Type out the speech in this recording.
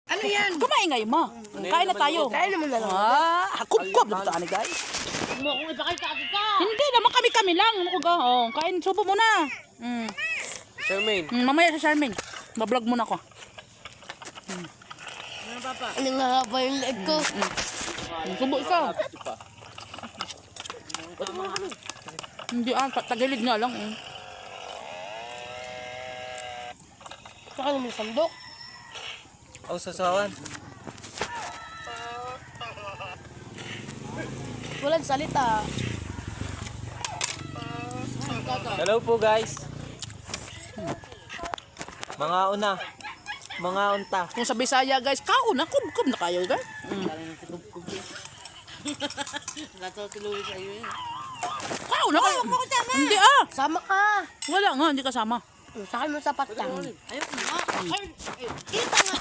Ano yan? Kumaingay mo. Kain na tayo. Kain naman na lang. Hakup-kup na ito, guys. Mo kung ipakita ka. Hindi naman kami lang. Ano ko ga? Oh, kain, subo muna. Charmaine. Mamaya sa Charmaine. Bablog muna ko. Ano papa? Ano nga ba yung leg ko? Subo ikaw. Hindi tagilid nga lang. Saka naman sandok. Ang sasawan. Walang salita. Hello po guys. Mga una. Mga unta. Kung sa Bisaya guys, kauna, kub-kub na kayo guys. Gato tuluwi sa iyo eh. Kauna kayo. Hindi Sama ka. Wala nga, hindi kasama. Sa akin mo sapat lang. Ayun nga. Ay, kita nga.